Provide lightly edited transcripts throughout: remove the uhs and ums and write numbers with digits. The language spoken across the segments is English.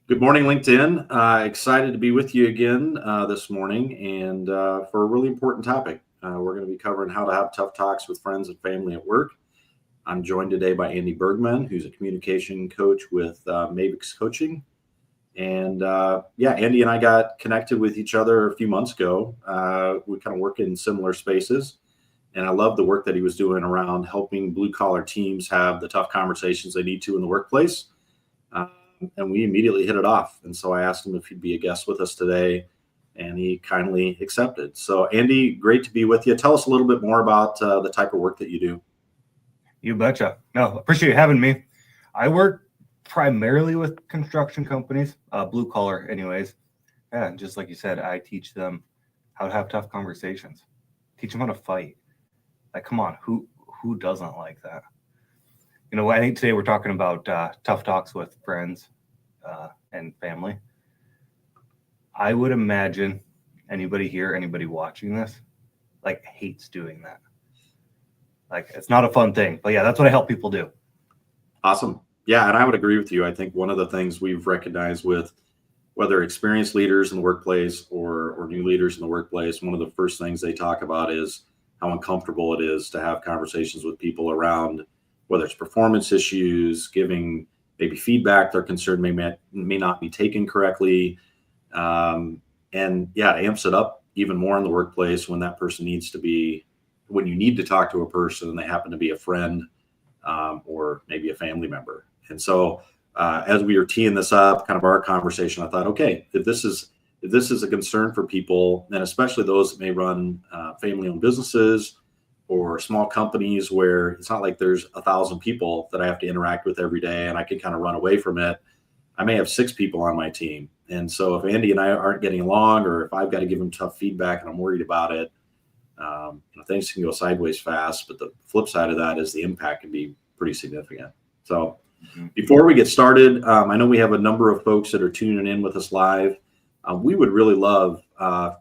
Good morning, LinkedIn. Excited to be with you again this morning and for a really important topic. We're going to be covering how to have tough talks with friends and family at work. I'm joined today by Andy Bergmann, who's a communication coach with Mavix Coaching. And Andy and I got connected with each other a few months ago. We kind of work in similar spaces. And I love the work that he was doing around helping blue collar teams have the tough conversations they need to in the workplace. And we immediately hit it off. And so I asked him if he'd be a guest with us today, and he kindly accepted. So, Andy, great to be with you. Tell us a little bit more about the type of work that you do. You betcha. No, appreciate you having me. I work primarily with construction companies, blue collar anyways. Yeah, and just like you said, I teach them how to have tough conversations. Teach them how to fight. Like, come on, who doesn't like that? You know, I think today we're talking about tough talks with friends and family. I would imagine anybody here, anybody watching this, like hates doing that. Like, it's not a fun thing, but yeah, that's what I help people do. Awesome. Yeah, and I would agree with you. I think one of the things we've recognized with whether experienced leaders in the workplace or new leaders in the workplace, one of the first things they talk about is how uncomfortable it is to have conversations with people around whether it's performance issues, giving maybe feedback they're concerned may not be taken correctly. And yeah, it amps it up even more in the workplace when that person when you need to talk to a person and they happen to be a friend or maybe a family member. And so as we were teeing this up, kind of our conversation, I thought, okay, if this is a concern for people, and especially those that may run family-owned businesses or small companies where it's not like there's 1,000 people that I have to interact with every day and I can kind of run away from it. I may have 6 people on my team. And so if Andy and I aren't getting along, or if I've got to give him tough feedback and I'm worried about it, things can go sideways fast. But the flip side of that is the impact can be pretty significant. So before we get started, I know we have a number of folks that are tuning in with us live. We would really love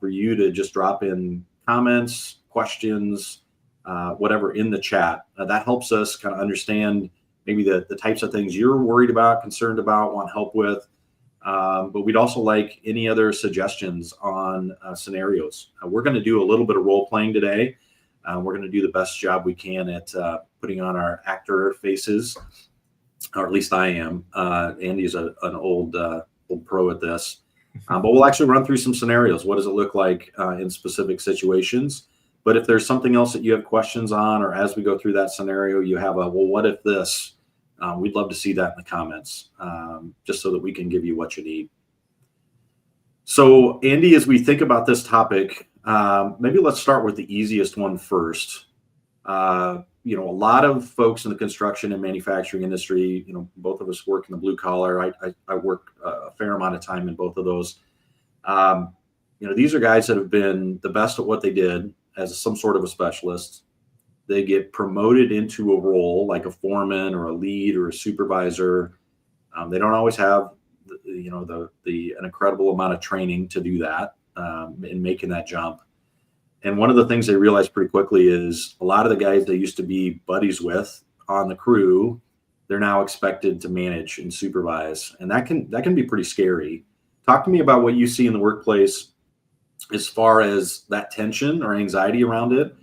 for you to just drop in comments, questions, whatever in the chat. That helps us kind of understand maybe the types of things you're worried about, concerned about, want help with. But we'd also like any other suggestions on scenarios. We're going to do a little bit of role playing today. We're going to do the best job we can at putting on our actor faces, or at least I am. Andy's an old pro at this. But we'll actually run through some scenarios. What does it look like in specific situations? But if there's something else that you have questions on, or as we go through that scenario, you have what if this? We'd love to see that in the comments, just so that we can give you what you need. So, Andy, as we think about this topic, maybe let's start with the easiest one first. A lot of folks in the construction and manufacturing industry, both of us work in the blue collar. I work a fair amount of time in both of those. These are guys that have been the best at what they did as some sort of a specialist. They get promoted into a role like a foreman or a lead or a supervisor. They don't always have, an incredible amount of training to do that in making that jump. And one of the things they realize pretty quickly is a lot of the guys they used to be buddies with on the crew, they're now expected to manage and supervise, and that can be pretty scary. Talk to me about what you see in the workplace as far as that tension or anxiety around it,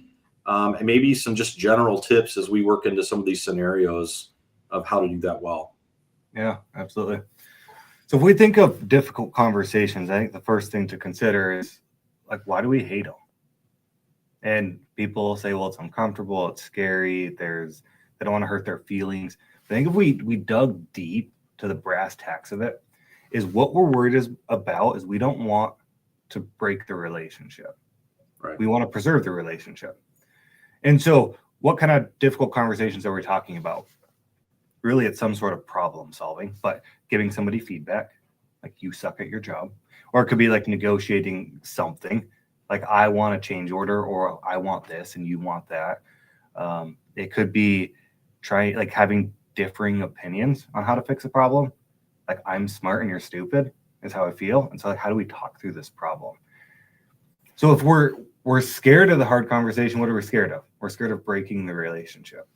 and maybe some just general tips as we work into some of these scenarios of how to do that well. Yeah, absolutely. So if we think of difficult conversations, I think the first thing to consider is, like, why do we hate them? And people say, well, it's uncomfortable, it's scary, they don't want to hurt their feelings. I think if we dug deep to the brass tacks of it, is what we're worried about is we don't want to break the relationship. Right. We want to preserve the relationship. And so what kind of difficult conversations are we talking about? Really, it's some sort of problem solving, but giving somebody feedback, like you suck at your job. Or it could be like negotiating something, like I want a change order, or I want this and you want that. It could be having differing opinions on how to fix a problem. Like, I'm smart and you're stupid is how I feel. And so, like, how do we talk through this problem? So if we're scared of the hard conversation, what are we scared of? We're scared of breaking the relationship.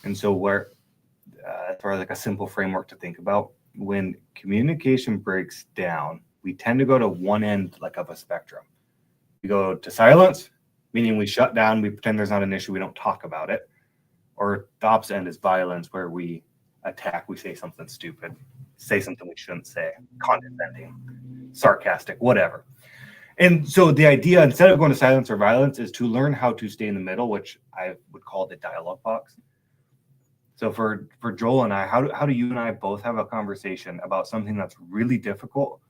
And so for like a simple framework to think about, when communication breaks down, we tend to go to one end like of a spectrum. We go to silence, meaning we shut down, we pretend there's not an issue, we don't talk about it. Or the opposite end is violence, where we attack, we say something stupid, say something we shouldn't say, condescending, sarcastic, whatever. And so the idea, instead of going to silence or violence, is to learn how to stay in the middle, which I would call the dialogue box. So for Joel and I, how do you and I both have a conversation about something that's really difficult?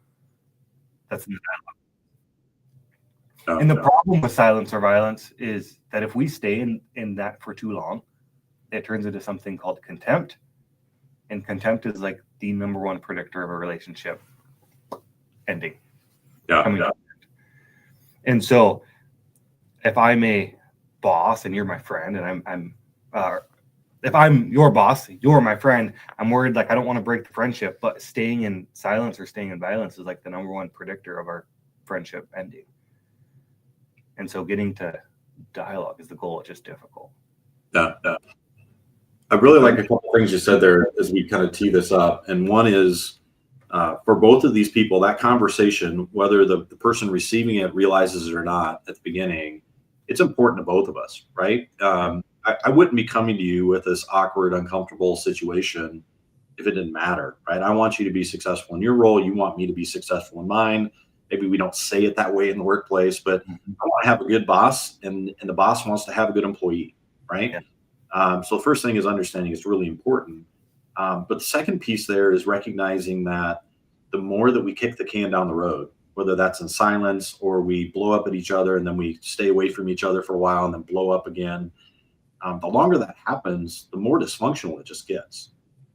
That's in the dialogue. And the problem with silence or violence is that if we stay in that for too long, it turns into something called contempt. And contempt is like the number one predictor of a relationship ending. Yeah. And so if I'm a boss and you're my friend, and if I'm your boss, you're my friend, I'm worried, like, I don't want to break the friendship, but staying in silence or staying in violence is like the number one predictor of our friendship ending. And so getting to dialogue is the goal. It's just difficult. Yeah. I really like a couple of things you said there as we kind of tee this up. And one is, for both of these people, that conversation, whether the person receiving it realizes it or not at the beginning, it's important to both of us, right? I wouldn't be coming to you with this awkward, uncomfortable situation if it didn't matter, right? I want you to be successful in your role. You want me to be successful in mine. Maybe we don't say it that way in the workplace, but I want to have a good boss, and the boss wants to have a good employee, right? Yeah. So the first thing is understanding is really important. But the second piece there is recognizing that the more that we kick the can down the road, whether that's in silence or we blow up at each other and then we stay away from each other for a while and then blow up again, the longer that happens, the more dysfunctional it just gets.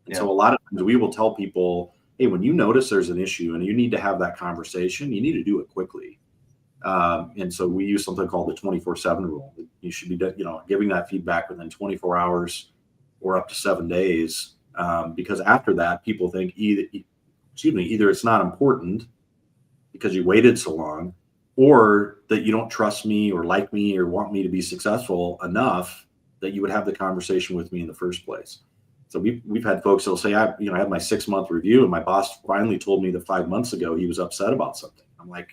And so a lot of times we will tell people, hey, when you notice there's an issue and you need to have that conversation, you need to do it quickly. And so we use something called the 24/7 rule. You should be, giving that feedback within 24 hours or up to 7 days. Because after that, people think either it's not important because you waited so long, or that you don't trust me or like me or want me to be successful enough that you would have the conversation with me in the first place. So we've had folks that'll say, I had my 6-month review and my boss finally told me that 5 months ago he was upset about something. I'm like,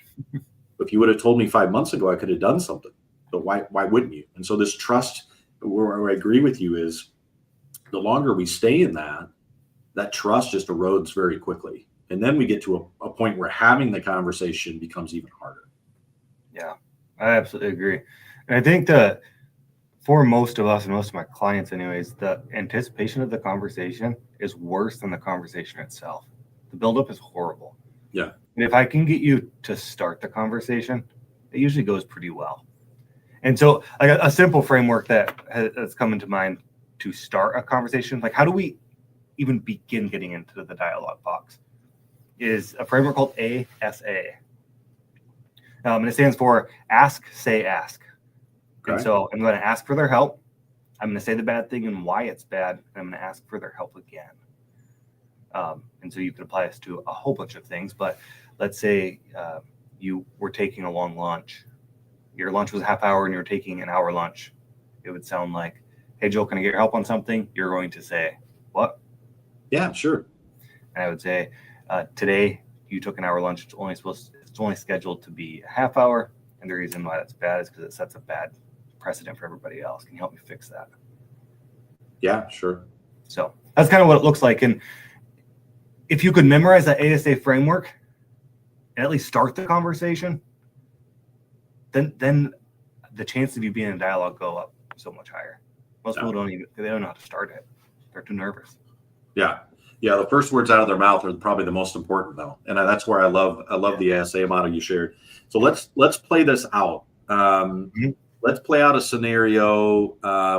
if you would have told me 5 months ago, I could have done something. But why wouldn't you? And so this trust, where I agree with you, is the longer we stay in that trust just erodes very quickly. And then we get to a point where having the conversation becomes even harder. Yeah, I absolutely agree. And I think that for most of us and most of my clients anyways, the anticipation of the conversation is worse than the conversation itself. The buildup is horrible. Yeah. And if I can get you to start the conversation, it usually goes pretty well. And so like a simple framework that's come into mind to start a conversation, like how do we even begin getting into the dialogue box, is a framework called ASA. And it stands for ask, say, ask. Okay. And so I'm going to ask for their help. I'm going to say the bad thing and why it's bad. And I'm going to ask for their help again. And so you could apply this to a whole bunch of things. But let's say you were taking a long lunch. Your lunch was a half hour and you're taking an hour lunch. It would sound like, hey, Joe, can I get your help on something? You're going to say, what? Yeah, sure. And I would say, today you took an hour lunch. It's only scheduled to be a half hour. And the reason why that's bad is because it sets a bad precedent for everybody else. Can you help me fix that? Yeah, sure. So that's kind of what it looks like. And if you could memorize that ASA framework and at least start the conversation, then the chance of you being in dialogue go up so much higher. Most people don't know how to start it. They're too nervous. Yeah. The first words out of their mouth are probably the most important, though, and that's where I love the ASA model you shared. So let's play this out. Let's play out a scenario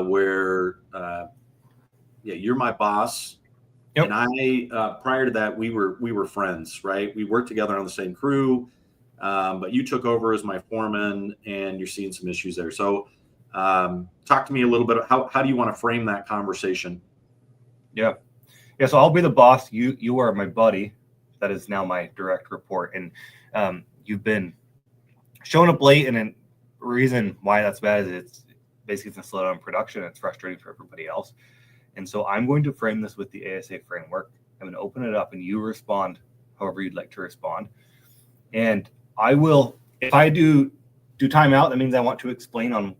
where you're my boss, and I prior to that we were friends, right? We worked together on the same crew, but you took over as my foreman, and you're seeing some issues there. So talk to me a little bit. How do you want to frame that conversation? Yeah. So I'll be the boss. You are my buddy. That is now my direct report. And you've been showing up late. And the reason why that's bad is it's basically going to slow down production. It's frustrating for everybody else. And so I'm going to frame this with the ASA framework. I'm going to open it up and you respond however you'd like to respond. And I will, if I do timeout, that means I want to explain on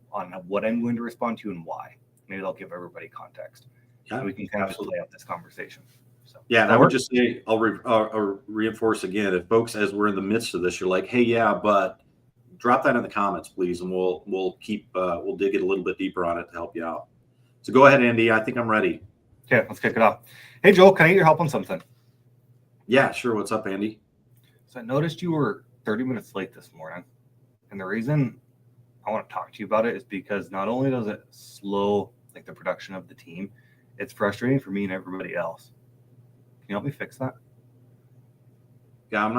what I'm going to respond to and why. Maybe I'll give everybody context. Yeah, so we can kind of play out this conversation. So, yeah, and I would just say, I'll reinforce again, if folks, as we're in the midst of this, you're like, hey, yeah, but drop that in the comments, please, and we'll dig it a little bit deeper on it to help you out. So go ahead, Andy. I think I'm ready. Okay, let's kick it off. Hey, Joel, can I get your help on something? Yeah, sure. What's up, Andy? So I noticed you were 30 minutes late this morning. And the reason I want to talk to you about it is because not only does it slow like the production of the team, it's frustrating for me and everybody else. Can you help me fix that? Yeah, I'm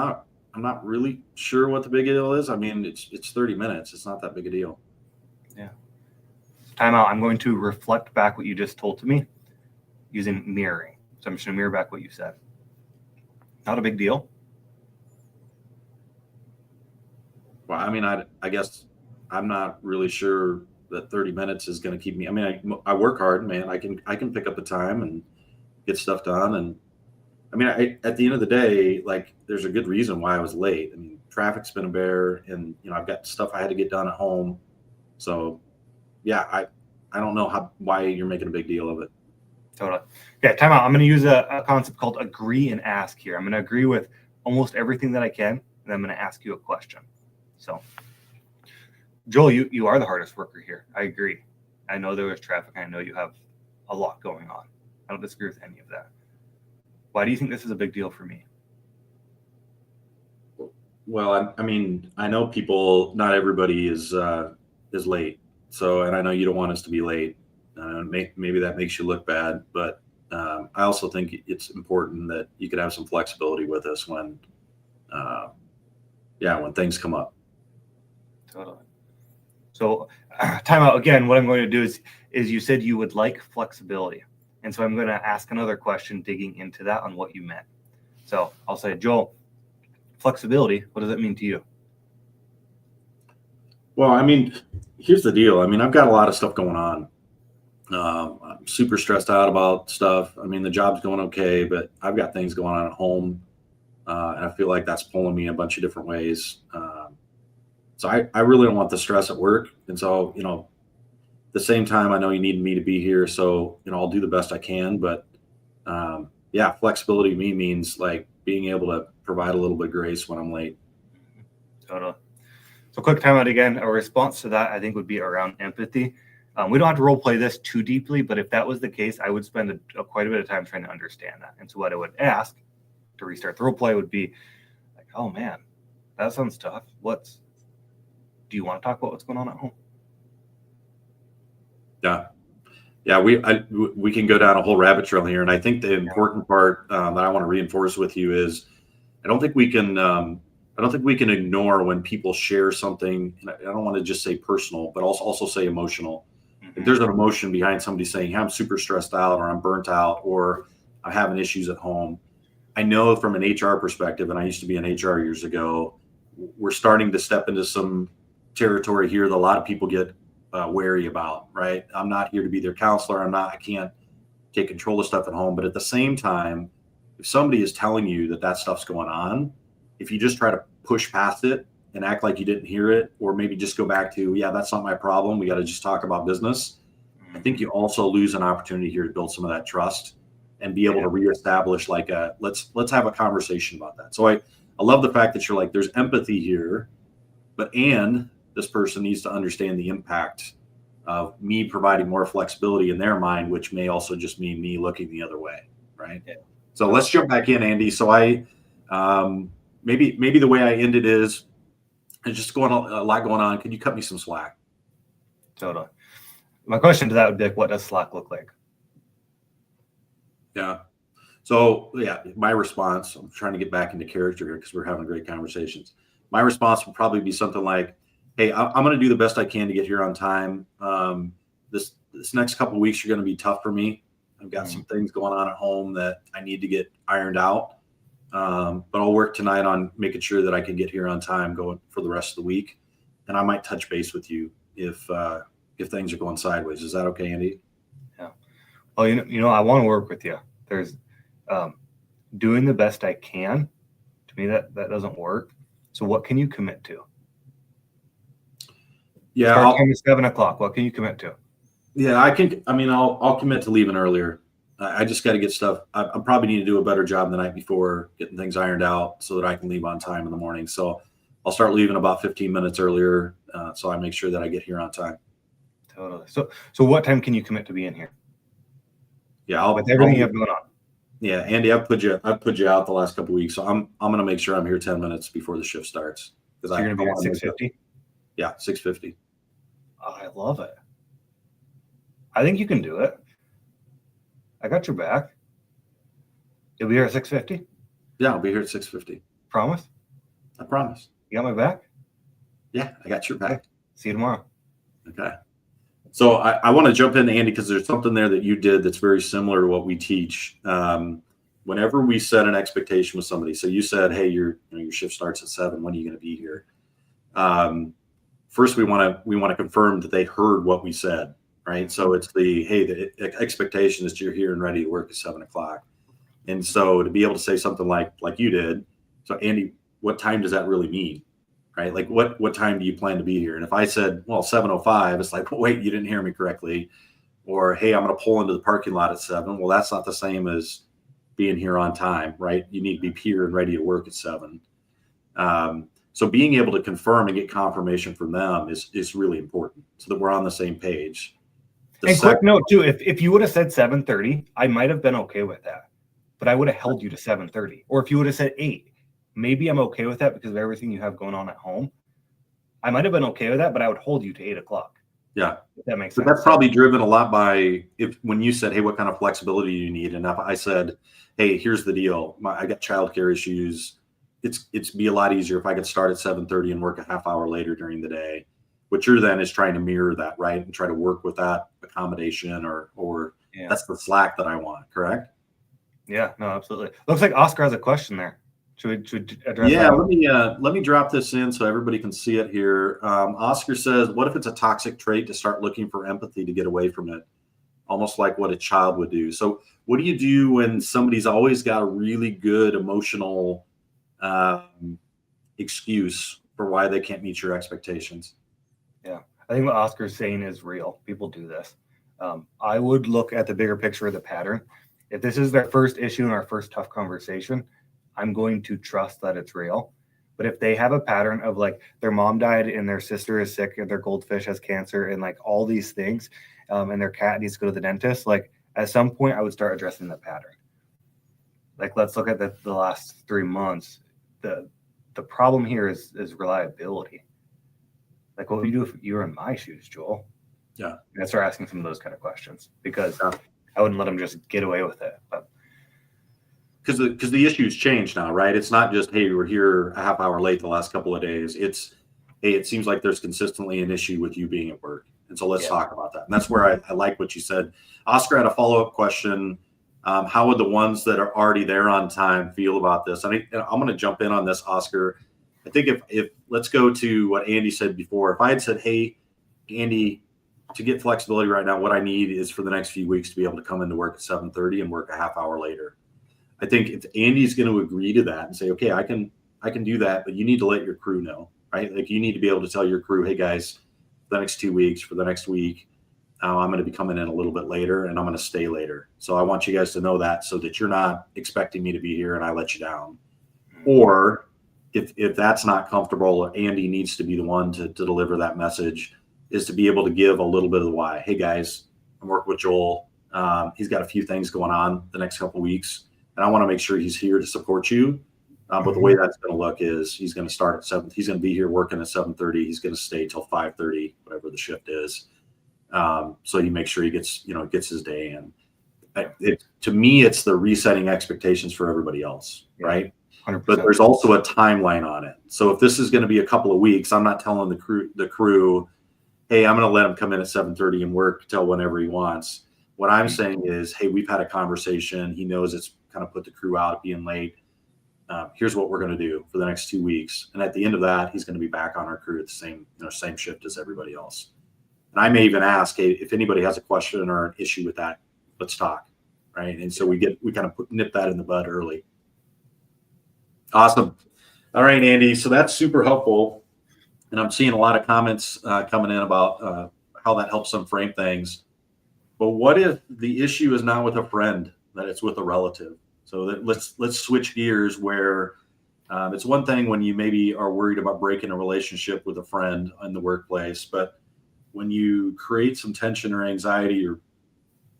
not really sure what the big deal is. I mean, it's 30 minutes. It's not that big a deal. Yeah. Time out. I'm going to reflect back what you just told to me using mirroring. So I'm just going to mirror back what you said. Not a big deal. Well, I mean, I guess I'm not really sure that 30 minutes is going to keep me. I mean, I work hard, man. I can pick up the time and get stuff done. And I mean, at the end of the day, like, there's a good reason why I was late. I mean, traffic's been a bear, and I've got stuff I had to get done at home. So, yeah, I don't know why you're making a big deal of it. Totally. Yeah, time out. I'm going to use a concept called agree and ask here. I'm going to agree with almost everything that I can, and I'm going to ask you a question. So, Joel, you are the hardest worker here. I agree. I know there was traffic. I know you have a lot going on. I don't disagree with any of that. Why do you think this is a big deal for me? Well, I mean, I know not everybody is late. So, and I know you don't want us to be late. Maybe that makes you look bad, but I also think it's important that you could have some flexibility with us when things come up. Totally. So, time out again. What I'm going to do is you said you would like flexibility. And so I'm going to ask another question digging into that on what you meant. So I'll say, Joel, flexibility, what does that mean to you? Well, I mean, here's the deal. I mean, I've got a lot of stuff going on. I'm super stressed out about stuff. I mean, the job's going okay, but I've got things going on at home. And I feel like that's pulling me a bunch of different ways. So I really don't want the stress at work. And so, at the same time, I know you need me to be here. So, I'll do the best I can. But flexibility to me means like being able to provide a little bit of grace when I'm late. Totally. So quick timeout again. A response to that, I think, would be around empathy. We don't have to role play this too deeply, but if that was the case, I would spend quite a bit of time trying to understand that. And so what I would ask to restart the role play would be like, oh man, that sounds tough. Do you want to talk about what's going on at home? Yeah. We can go down a whole rabbit trail here. And I think the important part that I want to reinforce with you is I don't think we can ignore when people share something. And I don't want to just say personal, but also say emotional. Mm-hmm. If there's an emotion behind somebody saying, hey, I'm super stressed out, or I'm burnt out, or I'm having issues at home. I know from an HR perspective, and I used to be in HR years ago, we're starting to step into some territory here that a lot of people get wary about, right? I'm not here to be their counselor. I can't take control of stuff at home. But at the same time, if somebody is telling you that stuff's going on, if you just try to push past it and act like you didn't hear it, or maybe just go back to, yeah, that's not my problem, we got to just talk about business. I think you also lose an opportunity here to build some of that trust and be able to reestablish like let's have a conversation about that. So I love the fact that you're like, there's empathy here, and this person needs to understand the impact of me providing more flexibility in their mind, which may also just mean me looking the other way, right? Yeah. So let's jump back in, Andy. So maybe the way I ended is just a lot going on. Can you cut me some slack? Totally. My question to that would be like, what does slack look like? Yeah. So my response, I'm trying to get back into character here because we're having great conversations. My response would probably be something like, hey, I'm going to do the best I can to get here on time. This next couple of weeks are going to be tough for me. I've got some things going on at home that I need to get ironed out. But I'll work tonight on making sure that I can get here on time going for the rest of the week. And I might touch base with you if things are going sideways. Is that okay, Andy? Yeah. Well, I want to work with you. There's doing the best I can, to me, that doesn't work. So what can you commit to? Yeah, Start time is 7 o'clock. What can you commit to? yeah, I'll commit to leaving earlier. I just got to get stuff. I probably need to do a better job the night before, getting things ironed out so that I can leave on time in the morning. So I'll start leaving about 15 minutes earlier, so I make sure that I get here on time. Totally. So what time can you commit to being here? Yeah, With everything you have going on. Yeah, Andy, I've put you out the last couple of weeks, so I'm going to make sure I'm here 10 minutes before the shift starts. So you're going to be here at 6:50? Yeah, 6:50. Oh, I love it. I think you can do it. I got your back. You'll be here at 6:50? Yeah, I'll be here at 6:50. Promise? I promise. You got my back? Yeah, I got your back. Okay. See you tomorrow. Okay. So I want to jump in, Andy, because there's something there that you did that's very similar to what we teach. Whenever we set an expectation with somebody, so you said, hey, your shift starts at 7. When are you going to be here? First, we want to confirm that they heard what we said, right? So it's the expectation is you're here and ready to work at 7 o'clock. And so to be able to say something like you did, so Andy, what time does that really mean? Right? Like what time do you plan to be here? And if I said, well, 7:05, it's like, well, wait, you didn't hear me correctly. Or, hey, I'm going to pull into the parking lot at 7. Well, that's not the same as being here on time, right? You need to be here and ready to work at 7. So being able to confirm and get confirmation from them is really important so that we're on the same page. And quick note too, if you would have said 7:30, I might have been okay with that, but I would have held you to 7:30. Or if you would have said 8, maybe I'm okay with that because of everything you have going on at home. I might have been okay with that, but I would hold you to 8 o'clock. Yeah. If that makes sense. But that's probably driven a lot by when you said, hey, what kind of flexibility do you need? And if I said, hey, here's the deal. I got childcare issues. It's be a lot easier if I could start at 7:30 and work a half hour later during the day. What you're then is trying to mirror that, right? And try to work with that accommodation or that's the slack that I want, correct? Yeah, no, absolutely. Looks like Oscar has a question there. Should we address that? Yeah, let me drop this in so everybody can see it here. Oscar says, what if it's a toxic trait to start looking for empathy to get away from it? Almost like what a child would do. So what do you do when somebody's always got a really good emotional excuse for why they can't meet your expectations? Yeah, I think what Oscar's saying is real. People do this. I would look at the bigger picture of the pattern. If this is their first issue and our first tough conversation, I'm going to trust that it's real. But if they have a pattern of like their mom died and their sister is sick and their goldfish has cancer and like all these things, and their cat needs to go to the dentist, like at some point I would start addressing the pattern. Like, let's look at the last 3 months. The problem here is reliability. Like, what would you do if you were in my shoes, Joel? Yeah. And I start asking some of those kind of questions because I wouldn't let them just get away with it. But because the issues change now, right? It's not just, hey, we're here a half hour late the last couple of days. It's, hey, it seems like there's consistently an issue with you being at work. And so let's talk about that. And that's where I like what you said. Oscar had a follow-up question. How would the ones that are already there on time feel about this? I mean, I'm going to jump in on this, Oscar. I think if let's go to what Andy said before. If I had said, hey, Andy, to get flexibility right now, what I need is for the next few weeks to be able to come into work at 7:30 and work a half hour later. I think if Andy's going to agree to that and say, okay, I can do that, but you need to let your crew know, right? Like you need to be able to tell your crew, hey guys, for the next 2 weeks, for the next week, I'm going to be coming in a little bit later and I'm going to stay later. So I want you guys to know that so that you're not expecting me to be here and I let you down. Or if that's not comfortable, Andy needs to be the one to deliver that message, is to be able to give a little bit of the why. Hey guys, I'm working with Joel. He's got a few things going on the next couple of weeks. And I want to make sure he's here to support you. But the way that's going to look is he's going to start at 7. He's going to be here working at 7:30. He's going to stay till 5:30, whatever the shift is. So you make sure he gets his day in. To me, it's the resetting expectations for everybody else, right? 100%. But there's also a timeline on it. So if this is going to be a couple of weeks, I'm not telling the crew, hey, I'm going to let him come in at 7:30 and work till whenever he wants. What I'm saying is, hey, we've had a conversation. He knows it's kind of put the crew out being late. Here's what we're going to do for the next 2 weeks. And at the end of that, he's going to be back on our crew at the same shift as everybody else. And I may even ask, hey, if anybody has a question or an issue with that, let's talk. Right. And so we kind of nip that in the bud early. Awesome. All right, Andy. So that's super helpful. And I'm seeing a lot of comments coming in about how that helps them frame things. But what if the issue is not with a friend, that it's with a relative? So let's switch gears where it's one thing when you maybe are worried about breaking a relationship with a friend in the workplace, but when you create some tension or anxiety or,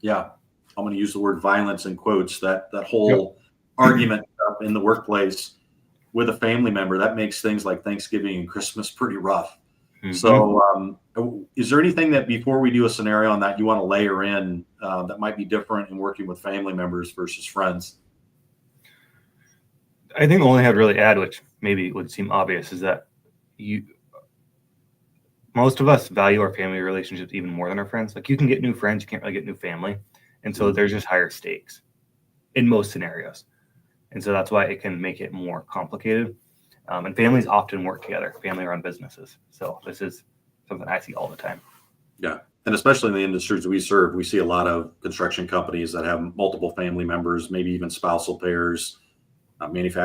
yeah, I'm going to use the word violence in quotes, that whole argument in the workplace with a family member, that makes things like Thanksgiving and Christmas pretty rough. Mm-hmm. So is there anything that before we do a scenario on that you want to layer in that might be different in working with family members versus friends? I think the only thing I'd really add, which maybe would seem obvious, is that most of us value our family relationships even more than our friends. Like you can get new friends, you can't really get new family. And so there's just higher stakes in most scenarios. And so that's why it can make it more complicated. And families often work together, family-run businesses. So this is something I see all the time. Yeah. And especially in the industries we serve, we see a lot of construction companies that have multiple family members, maybe even spousal pairs.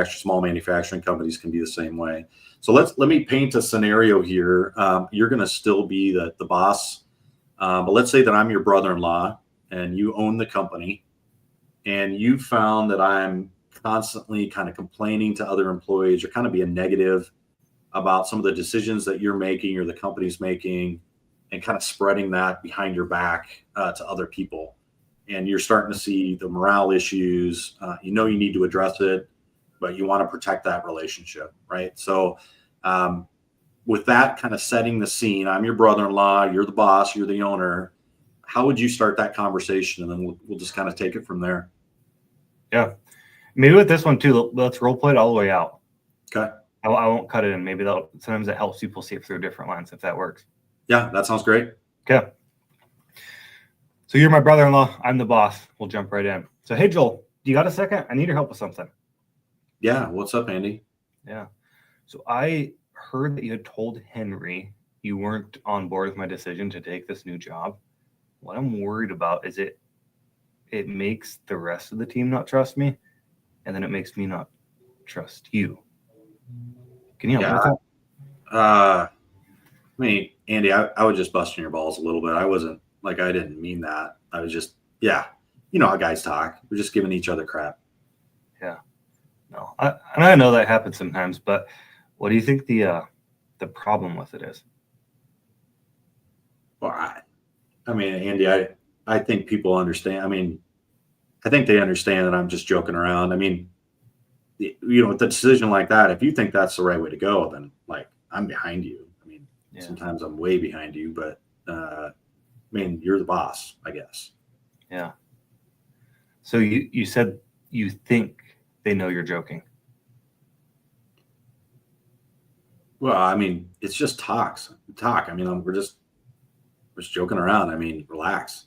Small manufacturing companies can be the same way. So let me paint a scenario here. You're going to still be the boss, but let's say that I'm your brother-in-law and you own the company, and you found that I'm constantly kind of complaining to other employees or kind of being negative about some of the decisions that you're making or the company's making, and kind of spreading that behind your back to other people. And you're starting to see the morale issues. You need to address it, but you want to protect that relationship, right? So with that kind of setting the scene, I'm your brother-in-law, you're the boss, you're the owner. How would you start that conversation? And then we'll just kind of take it from there. Yeah. Maybe with this one too, let's role play it all the way out. Okay. I won't cut it in. Maybe sometimes it helps people see it through different lens if that works. Yeah, that sounds great. Okay. So you're my brother-in-law. I'm the boss. We'll jump right in. So, hey, Joel, you got a second? I need your help with something. Yeah. What's up, Andy? Yeah. So I heard that you had told Henry you weren't on board with my decision to take this new job. What I'm worried about is it makes the rest of the team not trust me, and then it makes me not trust you. Can you help me with that? I mean, Andy, I was just busting your balls a little bit. I wasn't I didn't mean that. I was just, how guys talk. We're just giving each other crap. Yeah. No, I know that happens sometimes, but what do you think the problem with it is? Well, I mean, Andy, I think people understand. I mean, I think they understand that I'm just joking around. I mean, with a decision like that, if you think that's the right way to go, then I'm behind you. I mean, sometimes I'm way behind you, but I mean, you're the boss, I guess. Yeah. So you said you think they know you're joking. Well, I mean, it's just talk. I mean, we're just joking around. I mean, relax.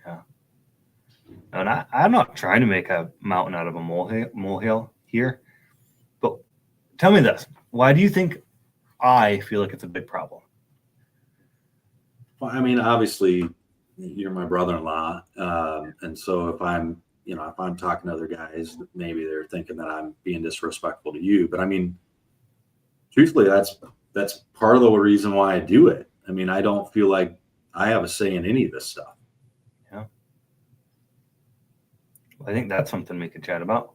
Yeah. And I'm not trying to make a mountain out of a molehill here, but tell me this. Why do you think I feel like it's a big problem? Well, I mean, obviously, you're my brother-in-law, and so if I'm talking to other guys, maybe they're thinking that I'm being disrespectful to you. But I mean, truthfully, that's part of the reason why I do it. I mean, I don't feel like I have a say in any of this stuff. Yeah. Well, I think that's something we could chat about.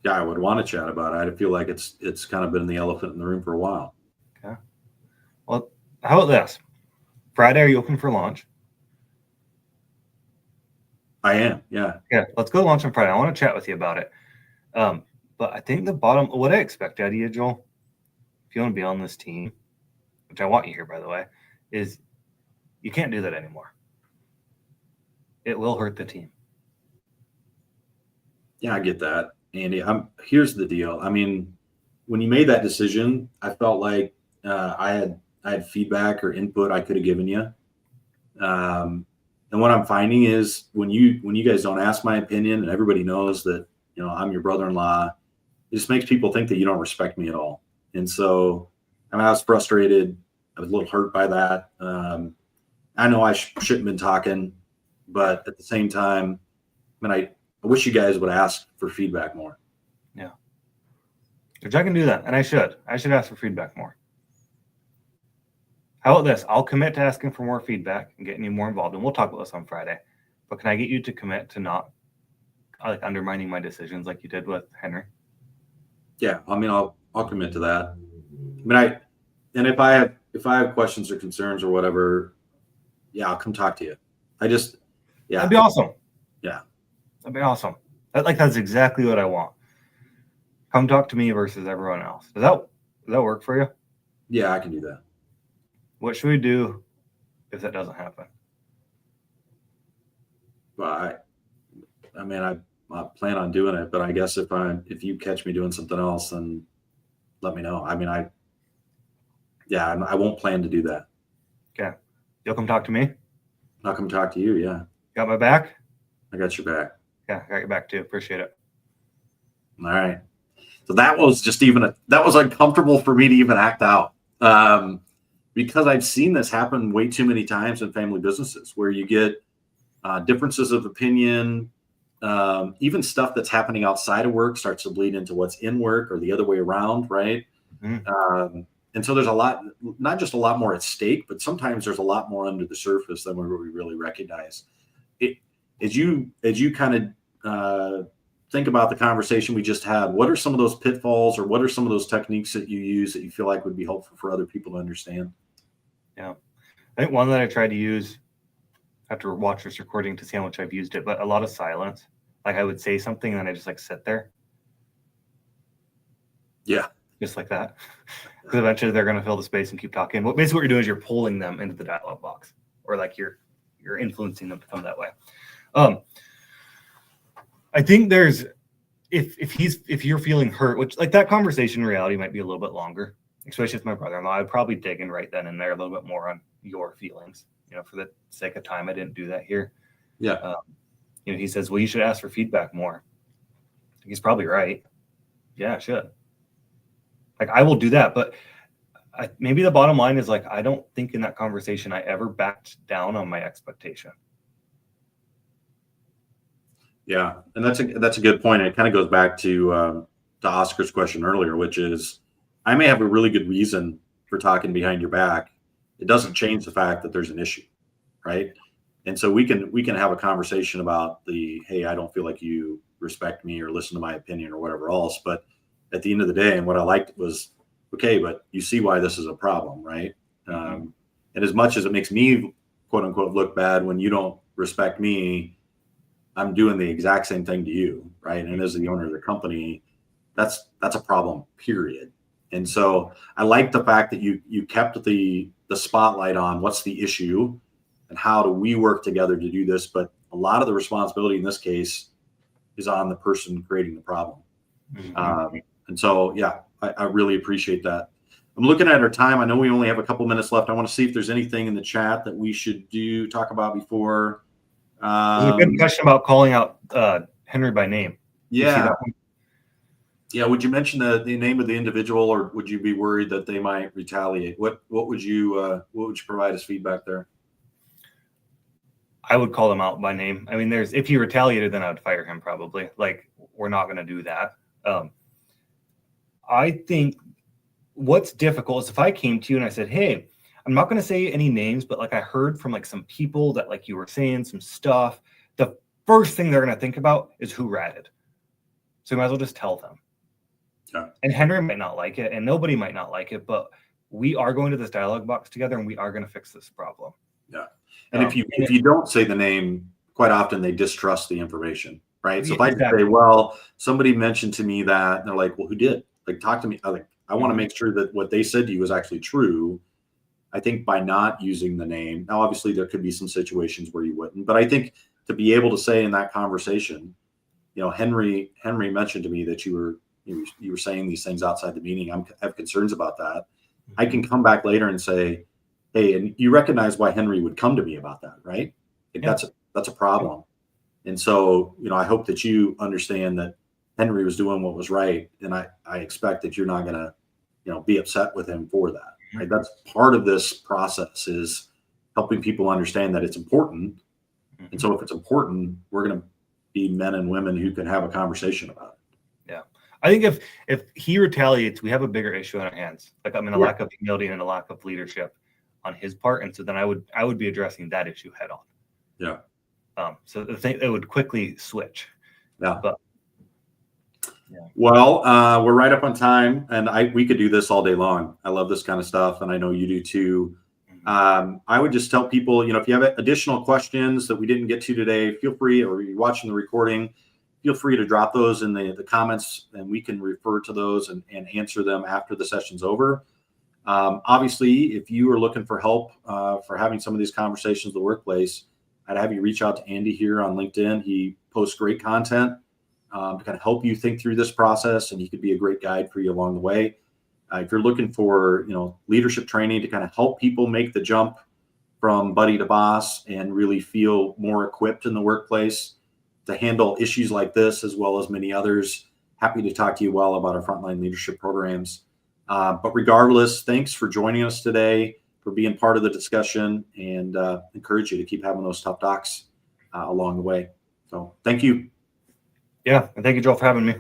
Yeah, I would want to chat about it. I feel like it's kind of been the elephant in the room for a while. Okay. Well, how about this? Friday, are you open for lunch? I am, yeah. Yeah, let's go to lunch on Friday. I want to chat with you about it. But I think what I expect out of you, Joel, if you want to be on this team, which I want you here, by the way, is you can't do that anymore. It will hurt the team. Yeah, I get that, Andy. Here's the deal. I mean, when you made that decision, I felt like I had feedback or input I could have given you. And what I'm finding is when you guys don't ask my opinion, and everybody knows that I'm your brother-in-law, it just makes people think that you don't respect me at all. And so I was frustrated. I was a little hurt by that. I know I shouldn't have been talking, but at the same time, I mean, I wish you guys would ask for feedback more. Yeah. Which I can do that. And I should ask for feedback more. How about this? I'll commit to asking for more feedback and getting you more involved. And we'll talk about this on Friday. But can I get you to commit to not like undermining my decisions like you did with Henry? Yeah. I mean, I'll commit to that. I mean, and if I have questions or concerns or whatever, yeah, I'll come talk to you. Yeah. That'd be awesome. Yeah. That'd be awesome. That's exactly what I want. Come talk to me versus everyone else. Does that work for you? Yeah, I can do that. What should we do if that doesn't happen? Well, I mean, I plan on doing it, but I guess if you catch me doing something else, then let me know. I mean, I won't plan to do that. Okay. You'll come talk to me? I'll come talk to you. Yeah. Got my back? I got your back. Yeah, I got your back too. Appreciate it. All right. So that was that was uncomfortable for me to even act out. Because I've seen this happen way too many times in family businesses where you get differences of opinion, even stuff that's happening outside of work starts to bleed into what's in work or the other way around, right? Mm-hmm. And so there's not just a lot more at stake, but sometimes there's a lot more under the surface than we really recognize. As you kind of think about the conversation we just had, what are some of those pitfalls or what are some of those techniques that you use that you feel like would be helpful for other people to understand? Yeah. I think one that I tried to use, I have to watch this recording to see how much I've used it, but a lot of silence. Like I would say something and then I just like sit there. Yeah. Just like that. Because eventually they're going to fill the space and keep talking. But basically what you're doing is you're pulling them into the dialogue box, or like you're influencing them to come that way. I think there's, if you're feeling hurt, which like that conversation in reality might be a little bit longer, especially with my brother-in-law, I'd probably dig in right then and there a little bit more on your feelings. For the sake of time, I didn't do that here. Yeah. He says, well, you should ask for feedback more. He's probably right. Yeah, I should. Like I will do that, but maybe the bottom line is like, I don't think in that conversation I ever backed down on my expectation. Yeah, and that's a good point. It kind of goes back to Oscar's question earlier, which is, I may have a really good reason for talking behind your back. It doesn't change the fact that there's an issue, right? And so we can have a conversation about hey, I don't feel like you respect me or listen to my opinion or whatever else. But at the end of the day, and what I liked was, okay, but you see why this is a problem, right? Mm-hmm. And as much as it makes me, quote unquote, look bad when you don't respect me, I'm doing the exact same thing to you, right? And as the owner of the company, that's a problem, period. And so I like the fact that you kept the spotlight on what's the issue and how do we work together to do this. But a lot of the responsibility in this case is on the person creating the problem. Mm-hmm. And so, yeah, I really appreciate that. I'm looking at our time. I know we only have a couple minutes left. I want to see if there's anything in the chat that we should talk about before. There's a good question about calling out Henry by name. Yeah. Yeah. Would you mention the name of the individual, or would you be worried that they might retaliate? What would you provide as feedback there? I would call him out by name. I mean, if he retaliated, then I would fire him probably. Like, we're not going to do that. I think what's difficult is if I came to you and I said, hey, I'm not going to say any names, but like I heard from like some people that like you were saying some stuff. The first thing they're going to think about is who ratted. So you might as well just tell them. Yeah. And Henry might not like it and nobody might not like it, but we are going to this dialogue box together and we are going to fix this problem. Yeah. And if you don't say the name, quite often they distrust the information, right? So if I say, well, somebody mentioned to me that, and they're like, well, who did? Like, talk to me. I want to make sure that what they said to you is actually true. I think by not using the name, now obviously there could be some situations where you wouldn't, but I think to be able to say in that conversation, Henry mentioned to me that you were saying these things outside the meeting. I have concerns about that. Mm-hmm. I can come back later and say, hey, and you recognize why Henry would come to me about that, right? Like, yeah. That's a problem. And so, I hope that you understand that Henry was doing what was right. And I expect that you're not going to, be upset with him for that. Right? That's part of this process, is helping people understand that it's important. Mm-hmm. And so if it's important, we're going to be men and women who can have a conversation about it. Yeah. I think if he retaliates, we have a bigger issue on our hands. Like, I mean, a Yeah. lack of humility and a lack of leadership on his part, and so then I would be addressing that issue head on. Yeah. So the thing, it would quickly switch. Yeah. But well, we're right up on time, and we could do this all day long. I love this kind of stuff, and I know you do too. I would just tell people, if you have additional questions that we didn't get to today, feel free, or you're watching the recording, feel free to drop those in the comments, and we can refer to those and answer them after the session's over. Obviously, if you are looking for help for having some of these conversations in the workplace, I'd have you reach out to Andy here on LinkedIn. He posts great content to kind of help you think through this process, and he could be a great guide for you along the way. If you're looking for, leadership training to kind of help people make the jump from buddy to boss and really feel more equipped in the workplace to handle issues like this, as well as many others, happy to talk to you well about our frontline leadership programs. But regardless, thanks for joining us today, for being part of the discussion, and encourage you to keep having those tough talks along the way. So thank you. Yeah. And thank you, Joel, for having me.